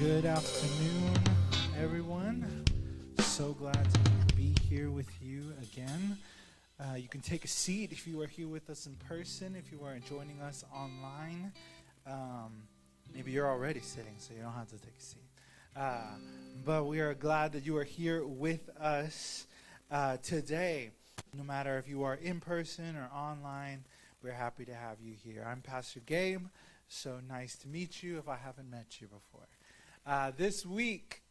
Good afternoon, everyone. So glad to be here with you again. You can take a seat if you are here with us in person, if you are joining us online. Maybe you're already sitting, so you don't have to take a seat. But we are glad that you are here with us today. No matter if you are in person or online, we're happy to have you here. I'm Pastor Gabe. So nice to meet you if I haven't met you before. This week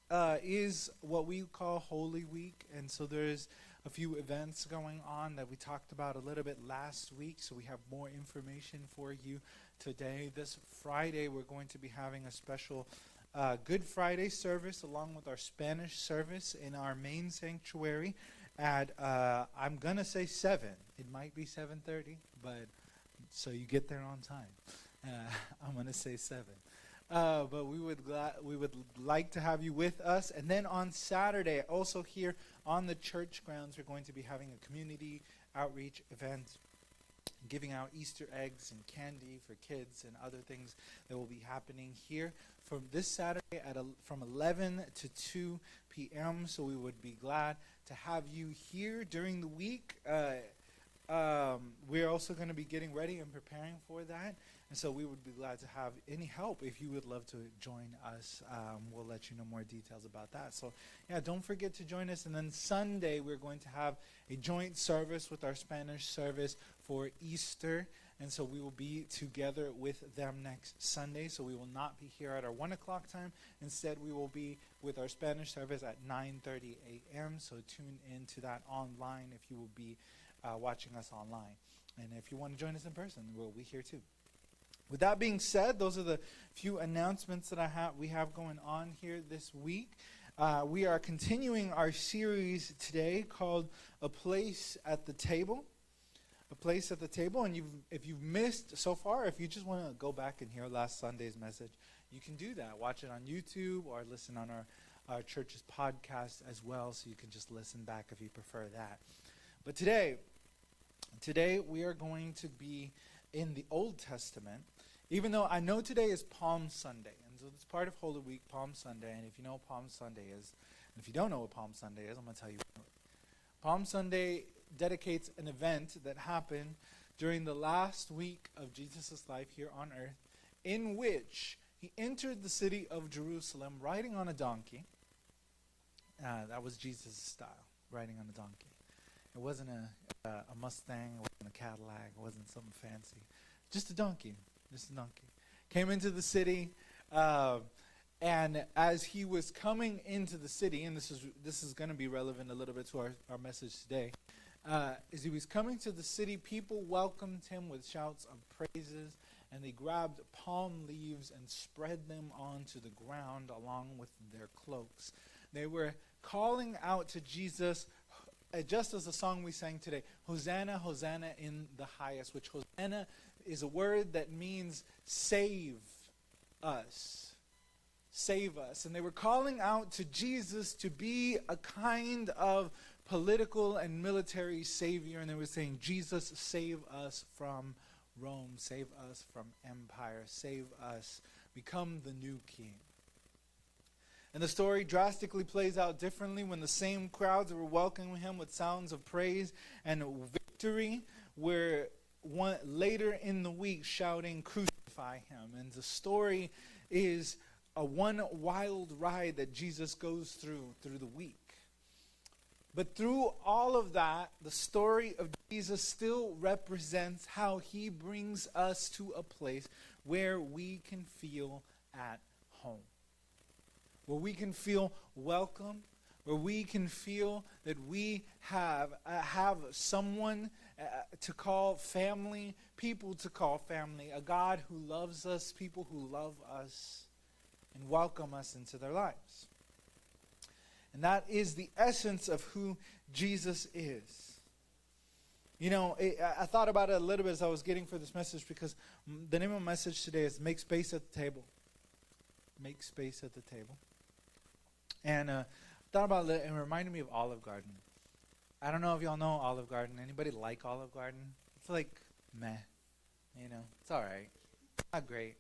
is what we call Holy Week, and so there's a few events going on that we talked about a little bit last week, so we have more information for you today. This Friday, we're going to be having a special Good Friday service along with our Spanish service in our main sanctuary at, I'm going to say 7. It might be 7:30, but so you get there on time. I'm going to say 7. But we would like to have you with us. And then on Saturday, also here on the church grounds, we're going to be having a community outreach event, giving out Easter eggs and candy for kids and other things that will be happening here from this Saturday from 11 to 2 p.m. So we would be glad to have you here during the week. We're also going to be getting ready and preparing for that. And so we would be glad to have any help if you would love to join us. We'll let you know more details about that. So, yeah, don't forget to join us. And then Sunday, we're going to have a joint service with our Spanish service for Easter. And so we will be together with them next Sunday. So we will not be here at our 1 o'clock time. Instead, we will be with our Spanish service at 9:30 a.m. So tune in to that online if you will be watching us online. And if you want to join us in person, we'll be here too. With that being said, those are the few announcements that we have going on here this week. We are continuing our series today called A Place at the Table. A Place at the Table. And if you've missed so far, if you just want to go back and hear last Sunday's message, you can do that. Watch it on YouTube or listen on our church's podcast as well, so you can just listen back if you prefer that. But today we are going to be in the Old Testament, even though I know today is Palm Sunday. And so it's part of Holy Week, Palm Sunday. And if you know what Palm Sunday is, and if you don't know what Palm Sunday is, I'm going to tell you. Palm Sunday dedicates an event that happened during the last week of Jesus' life here on earth, in which he entered the city of Jerusalem riding on a donkey. That was Jesus' style, riding on a donkey. It wasn't a Mustang, it wasn't a Cadillac, it wasn't something fancy. Just a donkey. Came into the city, and as he was coming into the city, and this is going to be relevant a little bit to our message today, as he was coming to the city, people welcomed him with shouts of praises, and they grabbed palm leaves and spread them onto the ground along with their cloaks. They were calling out to Jesus, just as the song we sang today, Hosanna, Hosanna in the highest, which Hosanna is a word that means save us. Save us. And they were calling out to Jesus to be a kind of political and military savior. And they were saying, Jesus, save us from Rome. Save us from empire. Save us. Become the new king. And the story drastically plays out differently when the same crowds that were welcoming him with sounds of praise and victory were later in the week shouting, crucify him. And the story is one wild ride that Jesus goes through the week. But through all of that, the story of Jesus still represents how he brings us to a place where we can feel at home. Where we can feel welcome, where we can feel that we have someone to call family, people to call family, a God who loves us, people who love us and welcome us into their lives. And that is the essence of who Jesus is. You know, I thought about it a little bit as I was getting for this message, because the name of my message today is Make Space at the Table. Make space at the table. And thought about it, and it reminded me of Olive Garden. I don't know if y'all know Olive Garden. Anybody like Olive Garden? It's like, meh. You know, it's all right. Not great.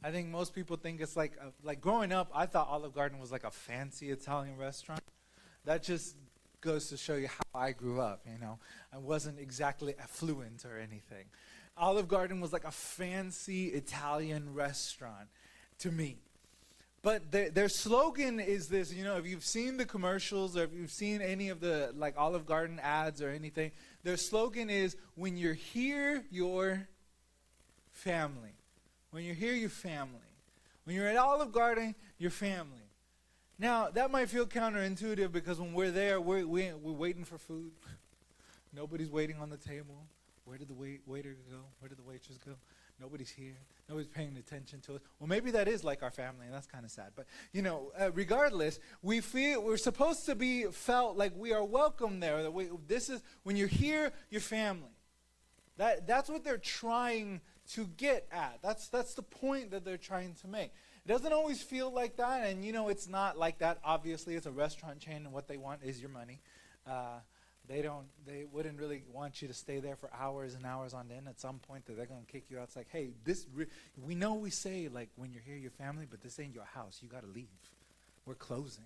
I think most people think it's like growing up, I thought Olive Garden was like a fancy Italian restaurant. That just goes to show you how I grew up, you know. I wasn't exactly affluent or anything. Olive Garden was like a fancy Italian restaurant to me. But their slogan is this, you know, if you've seen the commercials or if you've seen any of the like Olive Garden ads or anything, their slogan is, when you're here, you're family. When you're here, you're family. When you're at Olive Garden, you're family. Now, that might feel counterintuitive because when we're there, we're waiting for food. Nobody's waiting on the table. Where did the waiter go? Where did the waitress go? Nobody's here. Nobody's paying attention to us. Well, maybe that is like our family, and that's kind of sad. But, you know, regardless, we're supposed to be felt like we are welcome there. That this is, when you're here, you're family. That's what they're trying to get at. That's the point that they're trying to make. It doesn't always feel like that, and, you know, it's not like that. Obviously, it's a restaurant chain, and what they want is your money. They wouldn't really want you to stay there for hours and hours on end. At some point, that they're going to kick you out. It's like, hey, we know we say, like, when you're here, your family, but this ain't your house. You got to leave. We're closing.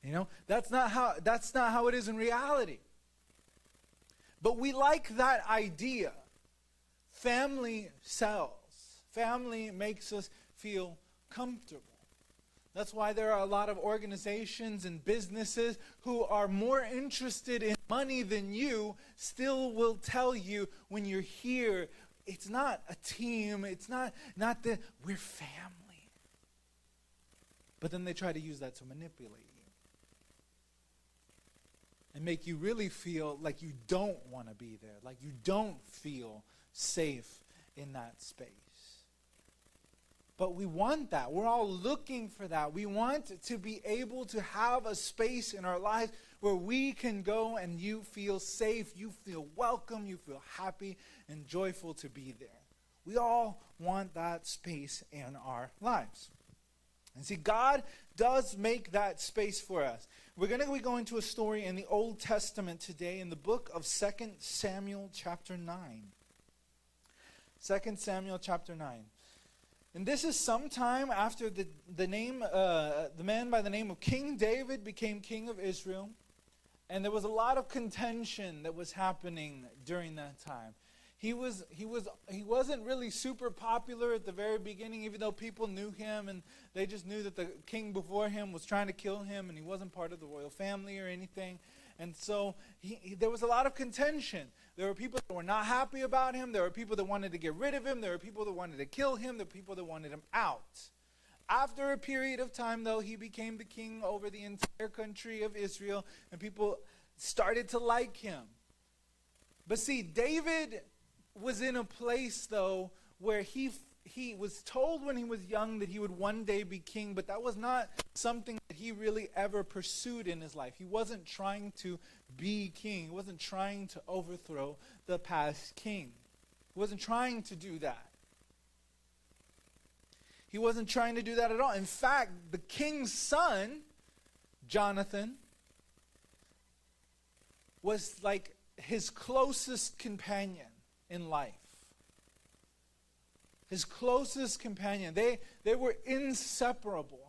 You know, that's not how it is in reality. But we like that idea. Family sells. Family makes us feel comfortable. That's why there are a lot of organizations and businesses who are more interested in money than you, still will tell you when you're here, it's not a team, it's not we're family. But then they try to use that to manipulate you and make you really feel like you don't want to be there, like you don't feel safe in that space. But we want that. We're all looking for that. We want to be able to have a space in our lives where we can go and you feel safe, you feel welcome, you feel happy and joyful to be there. We all want that space in our lives. And see, God does make that space for us. We're going to be going to a story in the Old Testament today in the book of 2 Samuel chapter 9. 2 Samuel chapter 9. And this is sometime after the man by the name of King David became king of Israel. And there was a lot of contention that was happening during that time. He wasn't really super popular at the very beginning, even though people knew him and they just knew that the king before him was trying to kill him and he wasn't part of the royal family or anything. And so there was a lot of contention. There were people that were not happy about him. There were people that wanted to get rid of him. There were people that wanted to kill him. There were people that wanted him out. After a period of time, though, he became the king over the entire country of Israel, and people started to like him. But see, David was in a place, though, where he was told when he was young that he would one day be king, but that was not something that he really ever pursued in his life. He wasn't trying to be king. He wasn't trying to overthrow the past king. He wasn't trying to do that. He wasn't trying to do that at all. In fact, the king's son, Jonathan, was like his closest companion in life. His closest companion. They were inseparable.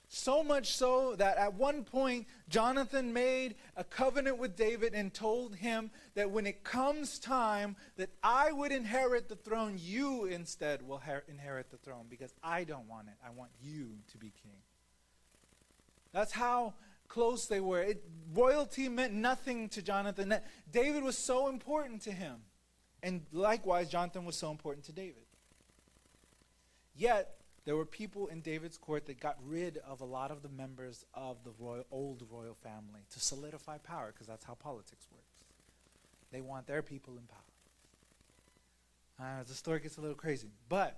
So much so that at one point, Jonathan made a covenant with David and told him that when it comes time that I would inherit the throne, you instead will inherit the throne because I don't want it. I want you to be king. That's how close they were. Royalty meant nothing to Jonathan. David was so important to him. And likewise, Jonathan was so important to David. Yet, there were people in David's court that got rid of a lot of the members of the old royal family to solidify power, because that's how politics works. They want their people in power. The story gets a little crazy. But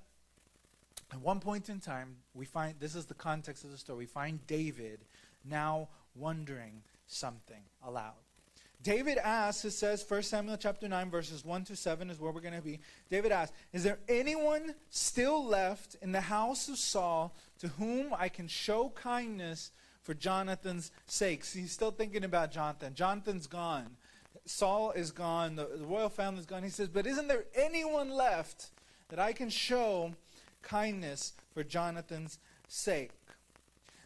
at one point in time, we find, this is the context of the story, we find David now wondering something aloud. David asks, it says, 1 Samuel chapter 9, verses 1 to 7 is where we're going to be. David asks, is there anyone still left in the house of Saul to whom I can show kindness for Jonathan's sake? So he's still thinking about Jonathan. Jonathan's gone. Saul is gone. The royal family's gone. He says, but isn't there anyone left that I can show kindness for Jonathan's sake.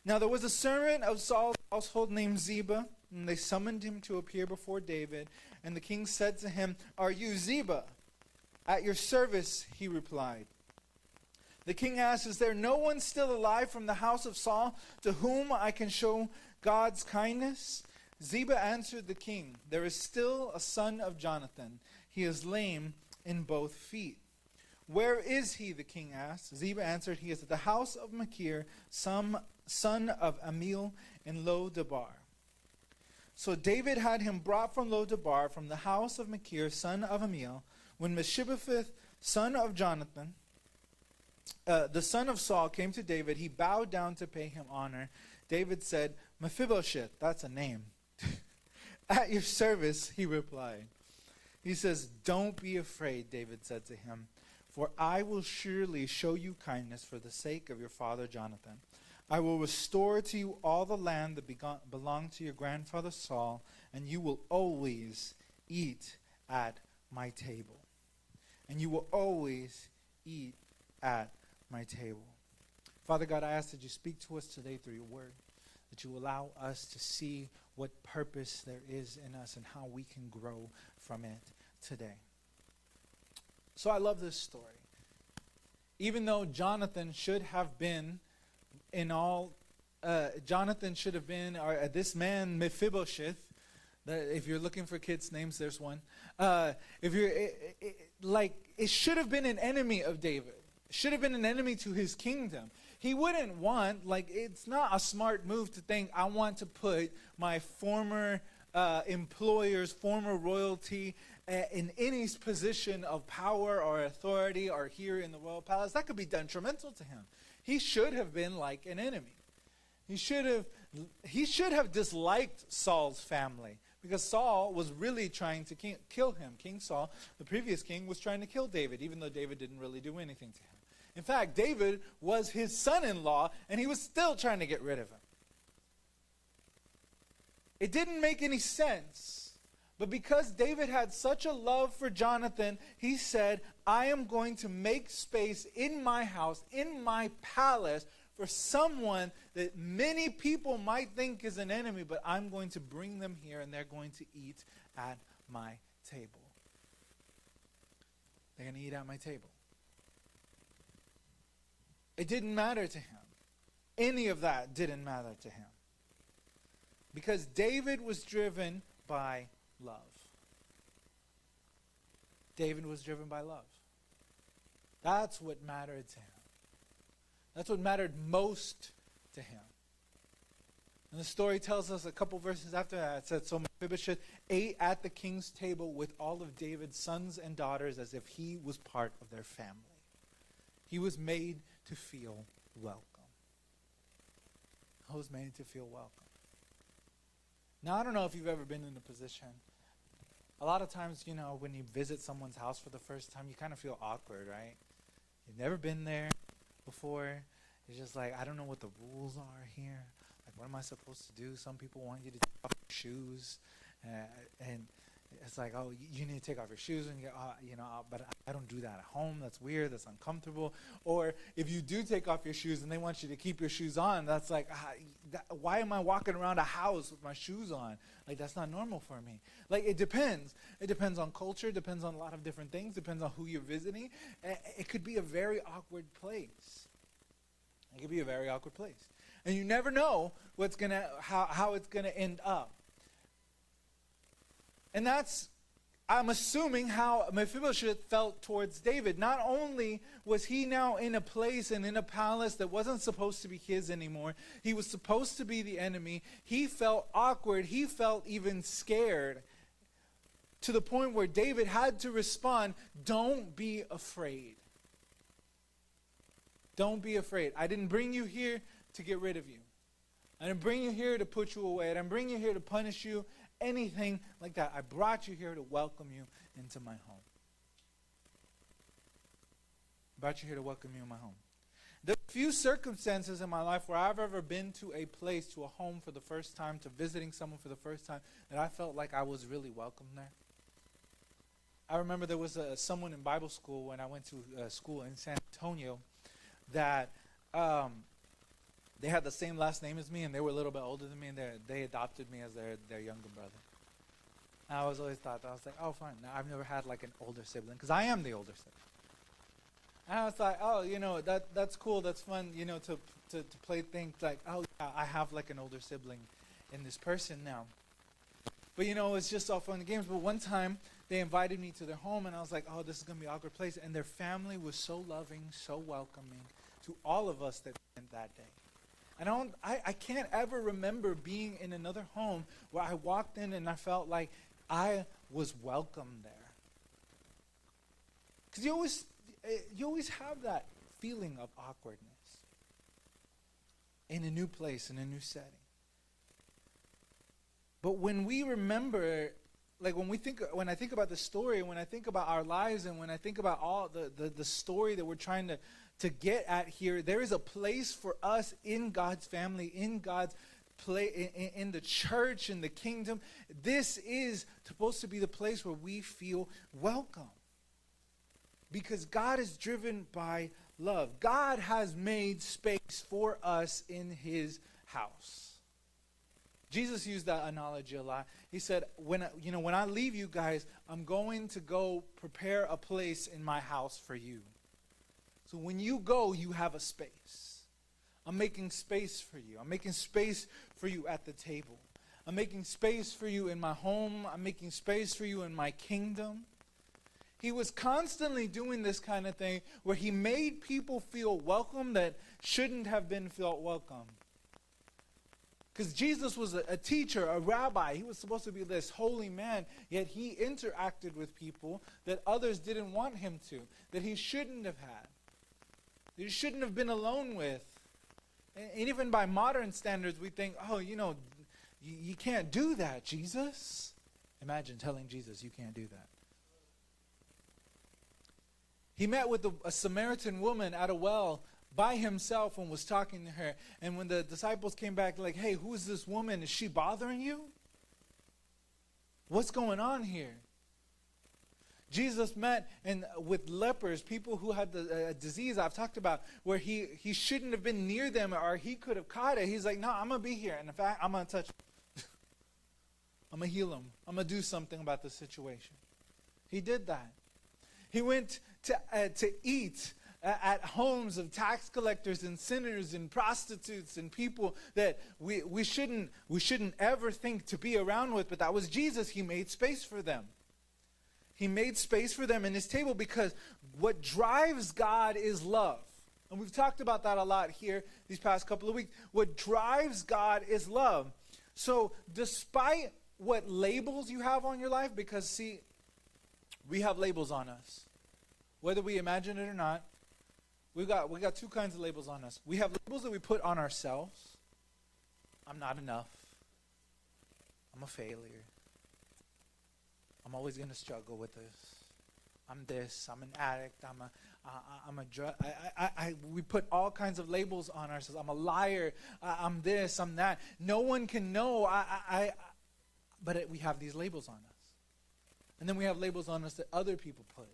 Now there was a servant of Saul's household named Ziba, and they summoned him to appear before David. And the king said to him, "Are you Ziba?" "At your service," he replied. The king asked, "Is there no one still alive from the house of Saul to whom I can show God's kindness?" Ziba answered the king, "There is still a son of Jonathan. He is lame in both feet." "Where is he?" the king asked. Ziba answered, "He is at the house of Machir, son of Amiel in Lo-debar." So David had him brought from Lo-debar, from the house of Machir, son of Amiel. When Mephibosheth, son of Jonathan, the son of Saul, came to David, he bowed down to pay him honor. David said, "Mephibosheth," that's a name. "At your service," he replied. He says, "Don't be afraid," David said to him, "for I will surely show you kindness for the sake of your father Jonathan. I will restore to you all the land that belonged to your grandfather Saul, and you will always eat at my table." And you will always eat at my table. Father God, I ask that you speak to us today through your word, that you allow us to see what purpose there is in us and how we can grow from it today. So I love this story. Even though Jonathan should have been this man Mephibosheth. If you're looking for kids' names, there's one. It should have been an enemy of David. It should have been an enemy to his kingdom. He wouldn't want, it's not a smart move to think, I want to put my former employer's former royalty in any position of power or authority or here in the royal palace. That could be detrimental to him. He should have been like an enemy. He should have disliked Saul's family, because Saul was really trying to kill him. King Saul, the previous king, was trying to kill David, even though David didn't really do anything to him. In fact, David was his son-in-law, and he was still trying to get rid of him. It didn't make any sense. But because David had such a love for Jonathan, he said, "I am going to make space in my house, in my palace, for someone that many people might think is an enemy, but I'm going to bring them here, and they're going to eat at my table." They're going to eat at my table. It didn't matter to him. Any of that didn't matter to him. Because David was driven by love. David was driven by love. That's what mattered to him. That's what mattered most to him. And the story tells us a couple verses after that. It said, "So Mephibosheth ate at the king's table with all of David's sons and daughters as if he was part of their family." He was made to feel welcome. He was made to feel welcome. Now, I don't know if you've ever been in a position. A lot of times, when you visit someone's house for the first time, you kind of feel awkward, right? You've never been there before. It's just like, I don't know what the rules are here. Like, what am I supposed to do? Some people want you to take off your shoes. And it's like, oh, you need to take off your shoes. And but I don't do that at home. That's weird. That's uncomfortable. Or if you do take off your shoes and they want you to keep your shoes on, that's like, why am I walking around a house with my shoes on? Like, that's not normal for me. Like, it depends. It depends on culture. It depends on a lot of different things. It depends on who you're visiting. It could be a very awkward place. It could be a very awkward place. And you never know how it's gonna end up. And that's, I'm assuming, how Mephibosheth felt towards David. Not only was he now in a place and in a palace that wasn't supposed to be his anymore, he was supposed to be the enemy. He felt awkward. He felt even scared, to the point where David had to respond, "Don't be afraid. Don't be afraid. I didn't bring you here to get rid of you. I didn't bring you here to put you away. I didn't bring you here to punish you, anything like that. I brought you here to welcome you into my home." Brought you here to welcome you in my home. There are few circumstances in my life where I've ever been to a place, to a home for the first time, to visiting someone for the first time, that I felt like I was really welcome there. I remember there was someone in Bible school when I went to school in San Antonio. that they had the same last name as me, and they were a little bit older than me, and they adopted me as their younger brother. And I was always thought, I was like, oh, fine. Now, I've never had like an older sibling, because I am the older sibling. And I was like, oh, that's cool, that's fun, to play things like, oh, yeah, I have like an older sibling in this person now. But, it's just all fun and games. But one time, they invited me to their home, and I was like, oh, this is going to be an awkward place. And their family was so loving, so welcoming to all of us that went that day. And I can't ever remember being in another home where I walked in and I felt like I was welcome there. Because you always have that feeling of awkwardness in a new place, in a new setting. But when we remember, like when I think about the story, when I think about our lives, and when I think about all the story that we're trying to get at here, there is a place for us in God's family, in God's in the church, in the kingdom. This is supposed to be the place where we feel welcome. Because God is driven by love. God has made space for us in his house. Jesus used that analogy a lot. He said, when I leave you guys, I'm going to go prepare a place in my house for you. So when you go, you have a space. I'm making space for you. I'm making space for you at the table. I'm making space for you in my home. I'm making space for you in my kingdom. He was constantly doing this kind of thing where he made people feel welcome that shouldn't have been felt welcome. Because Jesus was a teacher, a rabbi. He was supposed to be this holy man, yet he interacted with people that others didn't want him to, that he shouldn't have had, that he shouldn't have been alone with. And even by modern standards, we think, oh, you can't do that, Jesus. Imagine telling Jesus you can't do that. He met with a Samaritan woman at a well by himself and was talking to her. And when the disciples came back, like, hey, who is this woman? Is she bothering you? What's going on here? Jesus met with lepers, people who had the disease I've talked about, where he shouldn't have been near them, or he could have caught it. He's like, no, I'm going to be here. And in fact, I'm going to touch him. I'm going to heal him. I'm going to do something about the situation. He did that. He went to eat at homes of tax collectors and sinners and prostitutes and people that we shouldn't ever think to be around with, but that was Jesus. He made space for them. He made space for them in his table because what drives God is love. And we've talked about that a lot here these past couple of weeks. What drives God is love. So despite what labels you have on your life, because see, we have labels on us. Whether we imagine it or not, we got two kinds of labels on us. We have labels that we put on ourselves. I'm not enough. I'm a failure. I'm always going to struggle with this. I'm this. I'm an addict. I'm a drug. We put all kinds of labels on ourselves. I'm a liar. I'm this. I'm that. No one can know. But we have these labels on us. And then we have labels on us that other people put.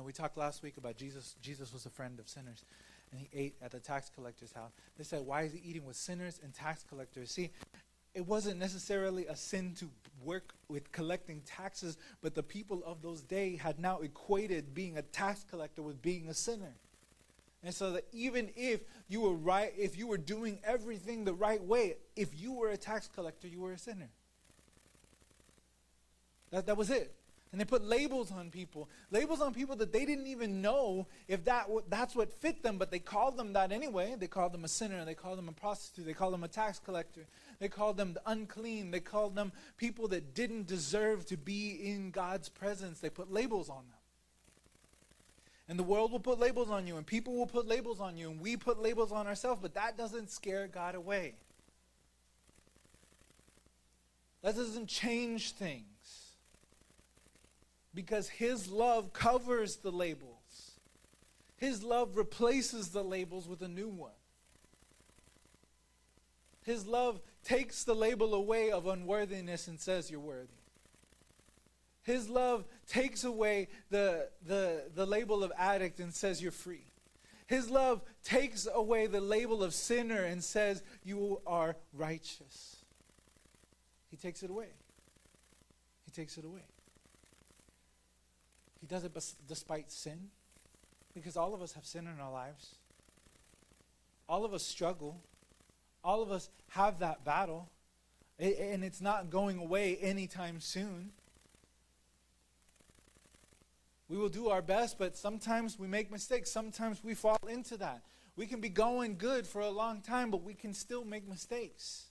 We talked last week about Jesus. Jesus was a friend of sinners, and he ate at the tax collector's house. They said, why is he eating with sinners and tax collectors? See, it wasn't necessarily a sin to work with collecting taxes, but the people of those days had now equated being a tax collector with being a sinner. And so that even if you were right, if you were doing everything the right way, if you were a tax collector, you were a sinner. That was it. And they put labels on people that they didn't even know if that's what fit them, but they called them that anyway. They called them a sinner. They called them a prostitute. They called them a tax collector. They called them the unclean. They called them people that didn't deserve to be in God's presence. They put labels on them. And the world will put labels on you, and people will put labels on you, and we put labels on ourselves, but that doesn't scare God away. That doesn't change things. Because his love covers the labels. His love replaces the labels with a new one. His love takes the label away of unworthiness and says you're worthy. His love takes away the label of addict and says you're free. His love takes away the label of sinner and says you are righteous. He takes it away. He takes it away. He does it despite sin, because all of us have sin in our lives. All of us struggle. All of us have that battle, and it's not going away anytime soon. We will do our best, but sometimes we make mistakes. Sometimes we fall into that. We can be going good for a long time, but we can still make mistakes.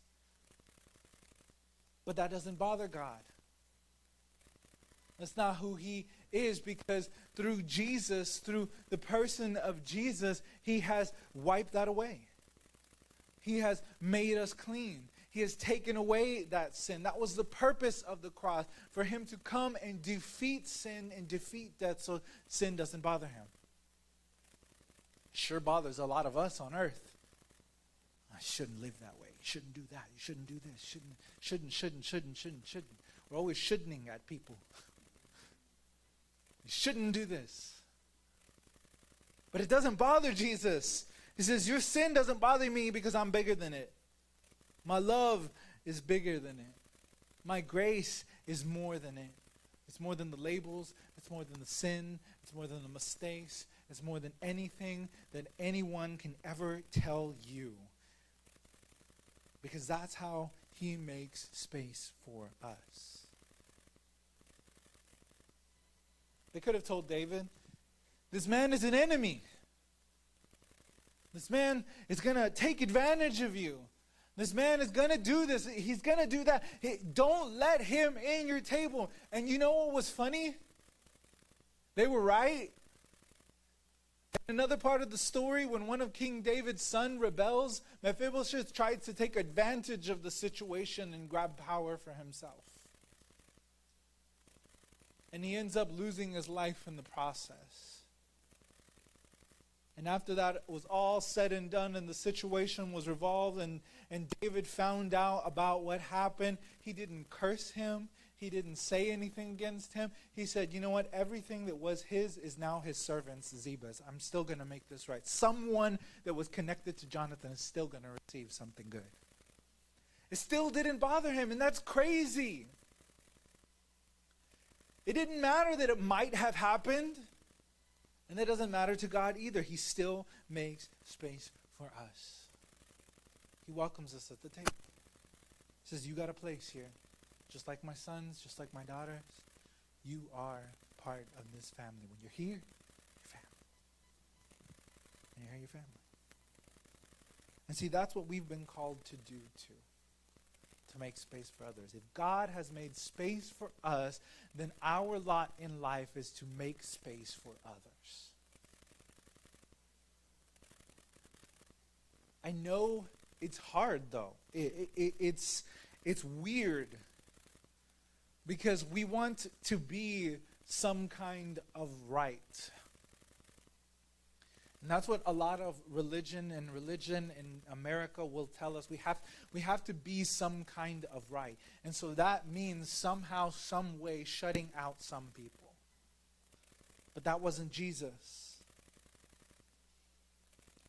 But that doesn't bother God. That's not who He is, because through Jesus, through the person of Jesus, He has wiped that away. He has made us clean. He has taken away that sin. That was the purpose of the cross, for Him to come and defeat sin and defeat death so sin doesn't bother Him. It sure bothers a lot of us on earth. I shouldn't live that way. You shouldn't do that. You shouldn't do this. Shouldn't. We're always shouldn'ting at people. You shouldn't do this. But it doesn't bother Jesus. He says, your sin doesn't bother me because I'm bigger than it. My love is bigger than it. My grace is more than it. It's more than the labels. It's more than the sin. It's more than the mistakes. It's more than anything that anyone can ever tell you. Because that's how He makes space for us. They could have told David, this man is an enemy. This man is going to take advantage of you. This man is going to do this. He's going to do that. Don't let him in your table. And you know what was funny? They were right. In another part of the story, when one of King David's sons rebels, Mephibosheth tries to take advantage of the situation and grab power for himself. And he ends up losing his life in the process. And after that was all said and done and the situation was resolved and David found out about what happened, he didn't curse him. He didn't say anything against him. He said, you know what? Everything that was his is now his servant's, Ziba's. I'm still going to make this right. Someone that was connected to Jonathan is still going to receive something good. It still didn't bother him, and that's crazy. It didn't matter that it might have happened. And that doesn't matter to God either. He still makes space for us. He welcomes us at the table. He says, you got a place here. Just like my sons, just like my daughters. You are part of this family. When you're here, you're family. When you're here, you're family. And see, that's what we've been called to do too. To make space for others. If God has made space for us, then our lot in life is to make space for others. I know it's hard though. It's weird because we want to be some kind of right. And that's what a lot of religion in America will tell us. We have to be some kind of right. And so that means somehow, some way shutting out some people. But that wasn't Jesus.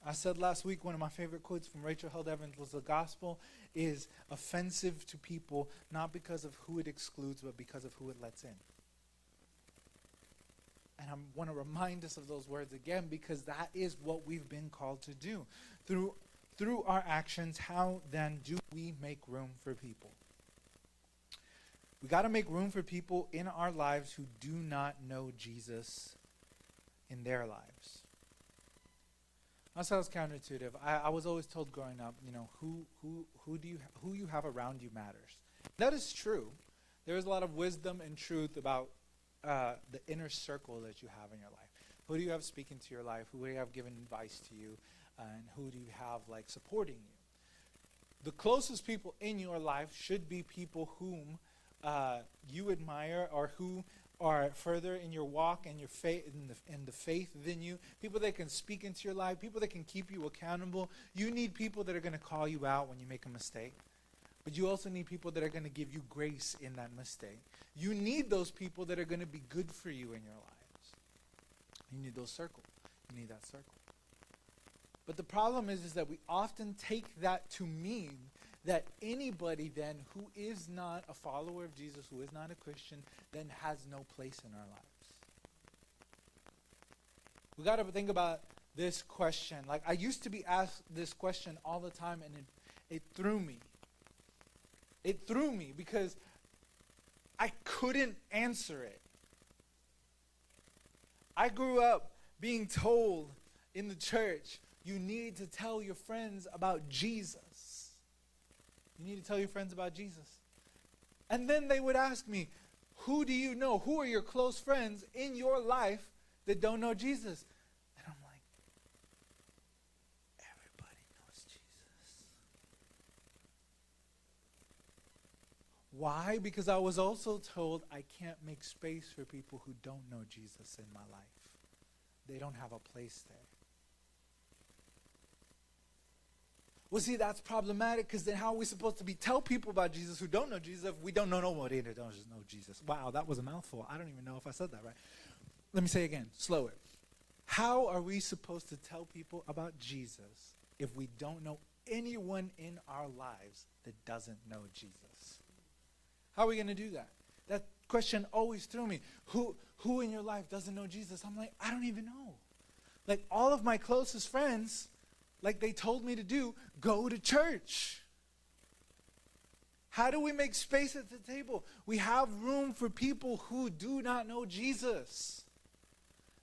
I said last week, one of my favorite quotes from Rachel Held Evans was, the gospel is offensive to people, not because of who it excludes, but because of who it lets in. And I want to remind us of those words again, because that is what we've been called to do. Through our actions, how then do we make room for people? We got to make room for people in our lives who do not know Jesus in their lives. That sounds counterintuitive. I was always told growing up, who you have around you matters. That is true. There is a lot of wisdom and truth about the inner circle that you have in your life. Who do you have speaking to your life? Who do you have giving advice to you? And who do you have supporting you? The closest people in your life should be people whom you admire, or who are further in your walk and your faith in the faith than you. People that can speak into your life. People that can keep you accountable. You need people that are going to call you out when you make a mistake. But you also need people that are going to give you grace in that mistake. You need those people that are going to be good for you in your lives. You need those circles. You need that circle. But the problem is that we often take that to mean that anybody then who is not a follower of Jesus, who is not a Christian, then has no place in our lives. We got to think about this question. Like, I used to be asked this question all the time, and it threw me. It threw me because I couldn't answer it. I grew up being told in the church, you need to tell your friends about Jesus. You need to tell your friends about Jesus. And then they would ask me, who do you know? Who are your close friends in your life that don't know Jesus? And I'm like, everybody knows Jesus. Why? Because I was also told I can't make space for people who don't know Jesus in my life. They don't have a place there. Well, see, that's problematic, because then how are we supposed to tell people about Jesus who don't know Jesus if we don't know nobody that don't just know Jesus? Wow, that was a mouthful. I don't even know if I said that right. Let me say it again, slower. How are we supposed to tell people about Jesus if we don't know anyone in our lives that doesn't know Jesus? How are we going to do that? That question always threw me. Who in your life doesn't know Jesus? I'm like, I don't even know. Like, all of my closest friends, like they told me to do, go to church. How do we make space at the table? We have room for people who do not know Jesus.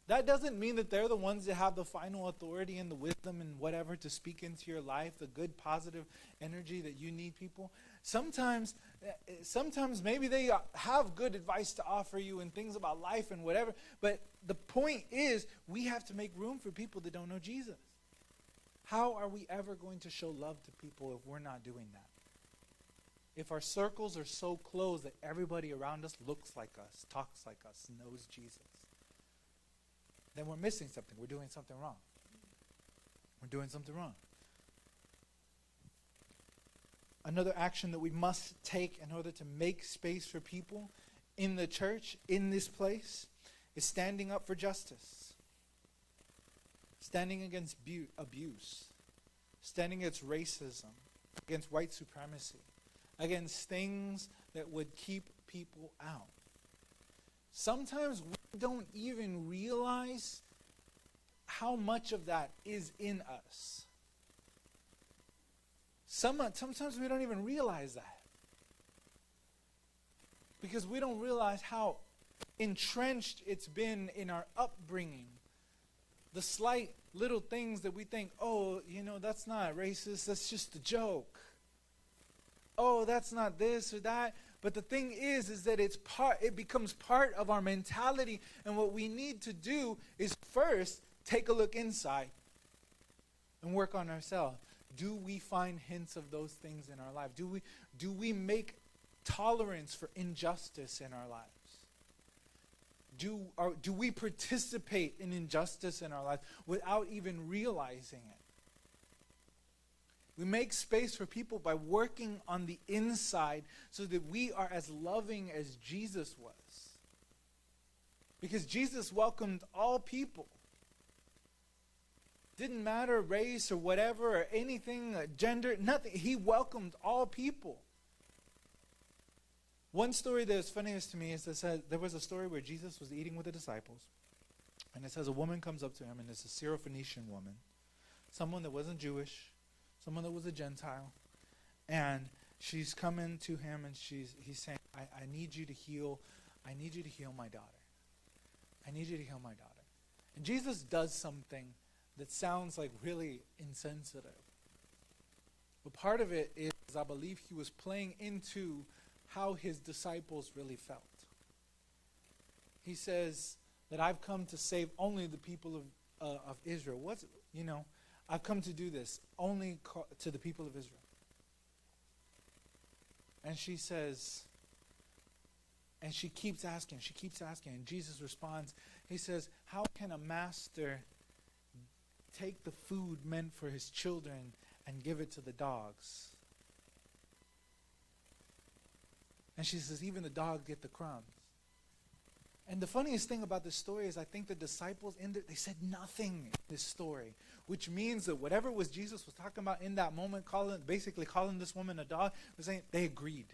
That doesn't mean that they're the ones that have the final authority and the wisdom and whatever to speak into your life, the good, positive energy that you need people. Sometimes maybe they have good advice to offer you and things about life and whatever, but the point is we have to make room for people that don't know Jesus. How are we ever going to show love to people if we're not doing that? If our circles are so closed that everybody around us looks like us, talks like us, knows Jesus, then we're missing something. We're doing something wrong. We're doing something wrong. Another action that we must take in order to make space for people in the church, in this place, is standing up for justice. Standing against abuse. Standing against racism. Against white supremacy. Against things that would keep people out. Sometimes we don't even realize how much of that is in us. Sometimes we don't even realize that. Because we don't realize how entrenched it's been in our upbringing. The slight little things that we think, oh, that's not racist, that's just a joke. Oh, that's not this or that. But the thing is that it becomes part of our mentality, and what we need to do is first take a look inside and work on ourselves. Do we find hints of those things in our life? Do we make tolerance for injustice in our lives? Do we participate in injustice in our life without even realizing it? We make space for people by working on the inside so that we are as loving as Jesus was. Because Jesus welcomed all people. Didn't matter race or whatever or anything, gender, nothing. He welcomed all people. One story that is funniest to me is that there was a story where Jesus was eating with the disciples. And it says a woman comes up to him, and it's a Syrophoenician woman. Someone that wasn't Jewish. Someone that was a Gentile. And she's coming to him, and he's saying, I need you to heal my daughter. I need you to heal my daughter. And Jesus does something that sounds like really insensitive. But part of it is, I believe he was playing into how his disciples really felt. He says that I've come to save only the people of Israel. I've come to do this only to the people of Israel. And she says, and she keeps asking, and Jesus responds. He says, how can a master take the food meant for his children and give it to the dogs? And she says, even the dogs get the crumbs. And the funniest thing about this story is I think the disciples, they said nothing in this story, which means that whatever was Jesus was talking about in that moment, basically calling this woman a dog, was saying they agreed.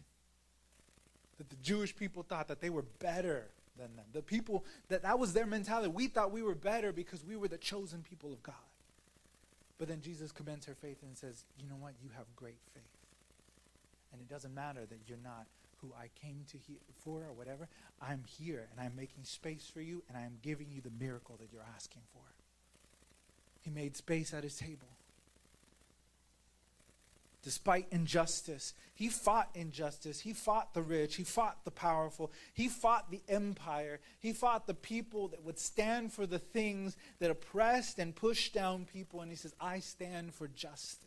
That the Jewish people thought that they were better than them. The people, that was their mentality. We thought we were better because we were the chosen people of God. But then Jesus commends her faith and says, you know what? You have great faith. And it doesn't matter that you're not who I came to for or whatever. I'm here and I'm making space for you and I'm giving you the miracle that you're asking for. He made space at his table. Despite injustice, he fought injustice. He fought the rich. He fought the powerful. He fought the empire. He fought the people that would stand for the things that oppressed and pushed down people. And he says, I stand for justice.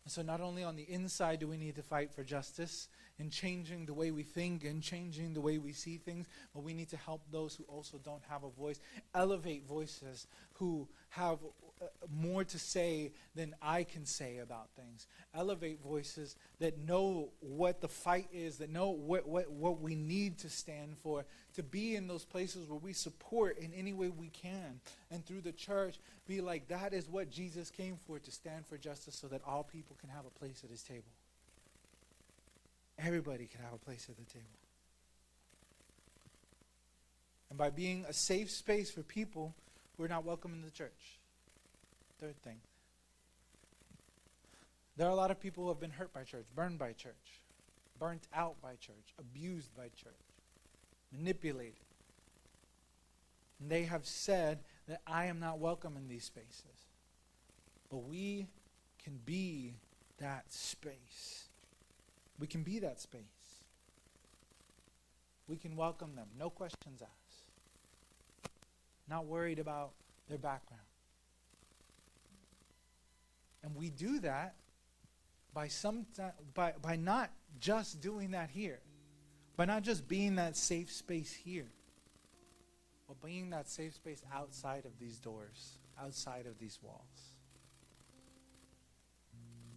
And so not only on the inside do we need to fight for justice in changing the way we think and changing the way we see things, but we need to help those who also don't have a voice, elevate voices who have more to say than I can say about things. Elevate voices that know what the fight is, that know what we need to stand for, to be in those places where we support in any way we can. And through the church, be like, that is what Jesus came for, to stand for justice so that all people can have a place at his table. Everybody can have a place at the table. And by being a safe space for people who are not welcome in the church. Third thing. There are a lot of people who have been hurt by church, burned by church, burnt out by church, abused by church, manipulated. And they have said that I am not welcome in these spaces. But we can be that space. We can be that space. We can welcome them, no questions asked. Not worried about their background. And we do that by not just doing that here. By not just being that safe space here. But being that safe space outside of these doors. Outside of these walls.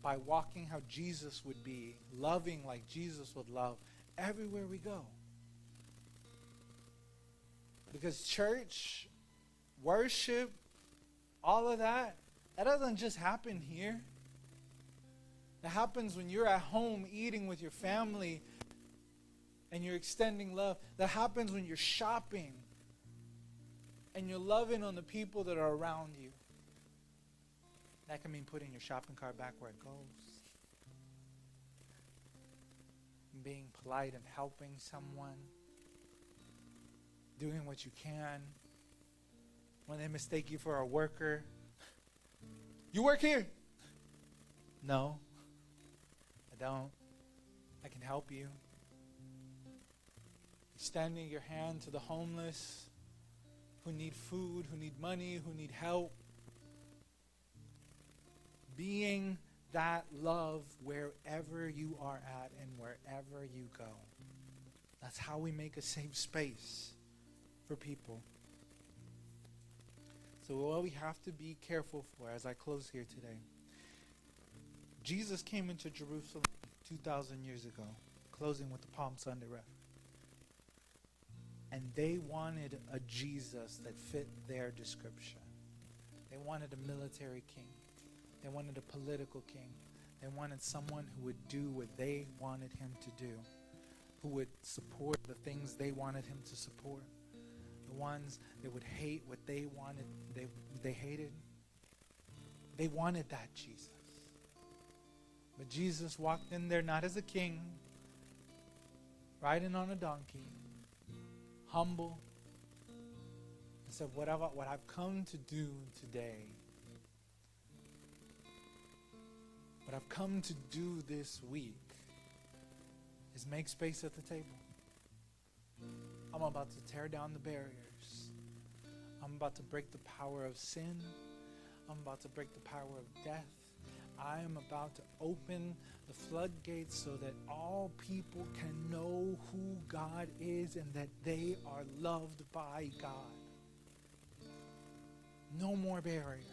By walking how Jesus would be. Loving like Jesus would love. Everywhere we go. Because church, worship, all of that, that doesn't just happen here. It happens when you're at home eating with your family and you're extending love. That happens when you're shopping and you're loving on the people that are around you. That can mean putting your shopping cart back where it goes. Being polite and helping someone. Doing what you can. When they mistake you for a worker. You work here? No, I don't. I can help you. Extending your hand to the homeless who need food, who need money, who need help. Being that love wherever you are at and wherever you go. That's how we make a safe space for people. So what we have to be careful for as I close here today. Jesus came into Jerusalem 2,000 years ago, closing with the Palm Sunday reference. And they wanted a Jesus that fit their description. They wanted a military king. They wanted a political king. They wanted someone who would do what they wanted him to do, who would support the things they wanted him to support. The ones that would hate what they wanted, they hated. They wanted that Jesus. But Jesus walked in there not as a king, riding on a donkey, humble, and said, what I've come to do today, what I've come to do this week is make space at the table. I'm about to tear down the barriers. I'm about to break the power of sin. I'm about to break the power of death. I am about to open the floodgates so that all people can know who God is and that they are loved by God. No more barriers.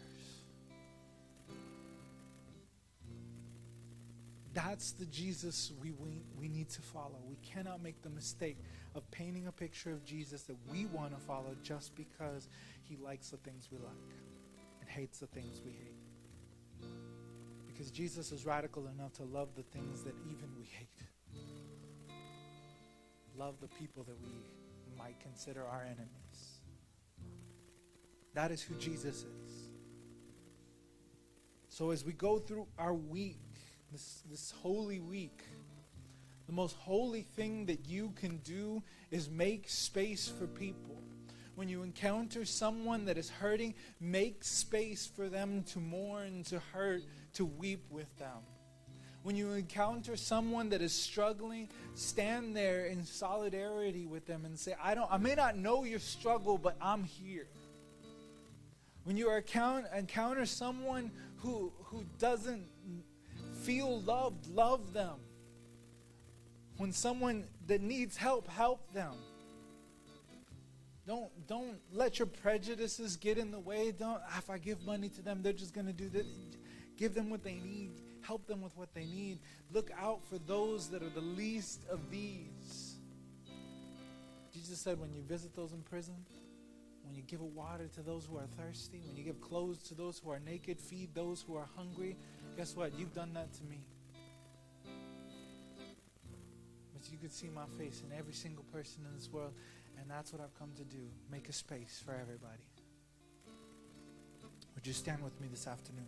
That's the Jesus we need to follow. We cannot make the mistake of painting a picture of Jesus that we want to follow just because he likes the things we like and hates the things we hate. Because Jesus is radical enough to love the things that even we hate. Love the people that we might consider our enemies. That is who Jesus is. So as we go through our week, this holy week, the most holy thing that you can do is make space for people. When you encounter someone that is hurting, make space for them to mourn, to hurt, to weep with them. When you encounter someone that is struggling, stand there in solidarity with them and say, I may not know your struggle, but I'm here. When you encounter someone who doesn't feel loved, love them. When someone that needs help, help them. Don't let your prejudices get in the way. If I give money to them, they're just going to do this. Give them what they need. Help them with what they need. Look out for those that are the least of these. Jesus said, when you visit those in prison, when you give water to those who are thirsty, when you give clothes to those who are naked, feed those who are hungry, guess what? You've done that to me. But you could see my face in every single person in this world, and that's what I've come to do. Make a space for everybody. Would you stand with me this afternoon?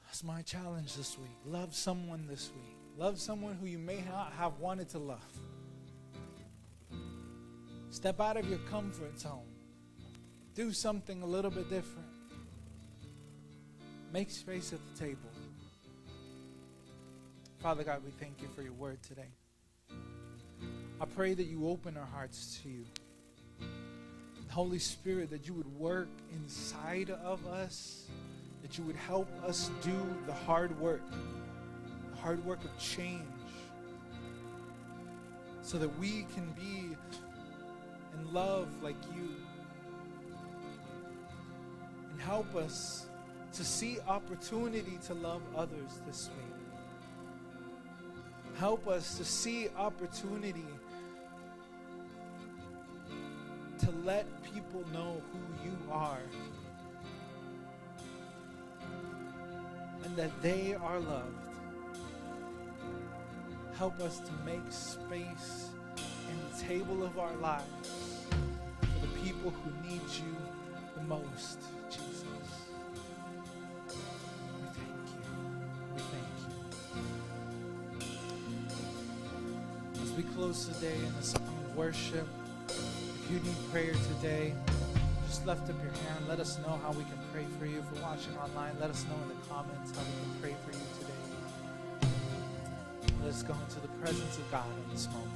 That's my challenge this week. Love someone this week. Love someone who you may not have wanted to love. Step out of your comfort zone. Do something a little bit different. Make space at the table. Father God, we thank you for your word today. I pray that you open our hearts to you. Holy Spirit, that you would work inside of us, that you would help us do the hard work of change, so that we can be in love like you. And help us to see opportunity to love others this week. Help us to see opportunity to let people know who you are and that they are loved. Help us to make space in the table of our lives for the people who need you the most, Jesus. We thank you. We thank you. As we close today in a song of worship, if you need prayer today, just lift up your hand. Let us know how we can pray for you. If you're watching online, let us know in the comments how we can pray for you today. Let's go into the presence of God in this moment.